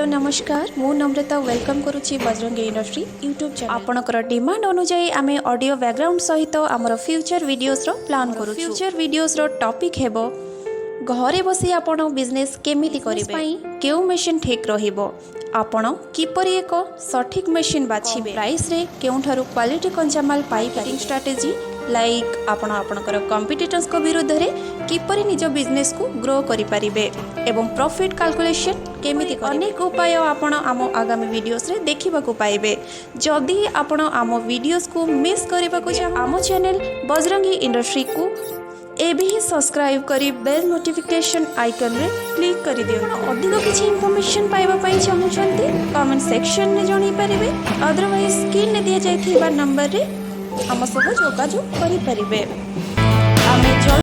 hello नमस्कार मु Namrata welcome करुच्ची बजरंगी इंडस्ट्री यूट्यूब चैनल आपणकर डिमांड अनुसार आम ऑडियो बैकग्राउंड सहित आमर फ्यूचर वीडियोस रो प्लान करू फ्यूचर वीडियोस रो टॉपिक हेबो घरे बसी आपण बिजनेस केमिति करिवे केउ मशीन ठीक रहिबो आपण किपरि एक सठिक मशीन बाछिबे प्राइस रे केउठारु क्वालिटी कंजामाल पाई पैकिंग स्ट्रेटजी लाइक आपण आपणकर कंपिटिटर्स को विरुद्ध रे किपरि निज बिजनेस को ग्रो करि परिबे एवं प्रॉफिट कैलकुलेशन केमिति अनेक उपाय आपण आम आगामी वीडियोस रे देखिबा को पाइबे जदि आपण आम वीडियोस को मिस करबा को चाह आम चैनल बजरंगी इंडस्ट्री को एबी ही सब्सक्राइब करी बेल नोटिफिकेशन आइकन रे क्लिक करि दियो अधिक किछि इंफॉर्मेशन पाइबा पई चाहुचंती कमेंट सेक्शन रे जणी परिबे अदरवाइज स्क्रीन रे दिया जाइथिबा नंबर रे हम सब जोगाजोग करि परिबे आमे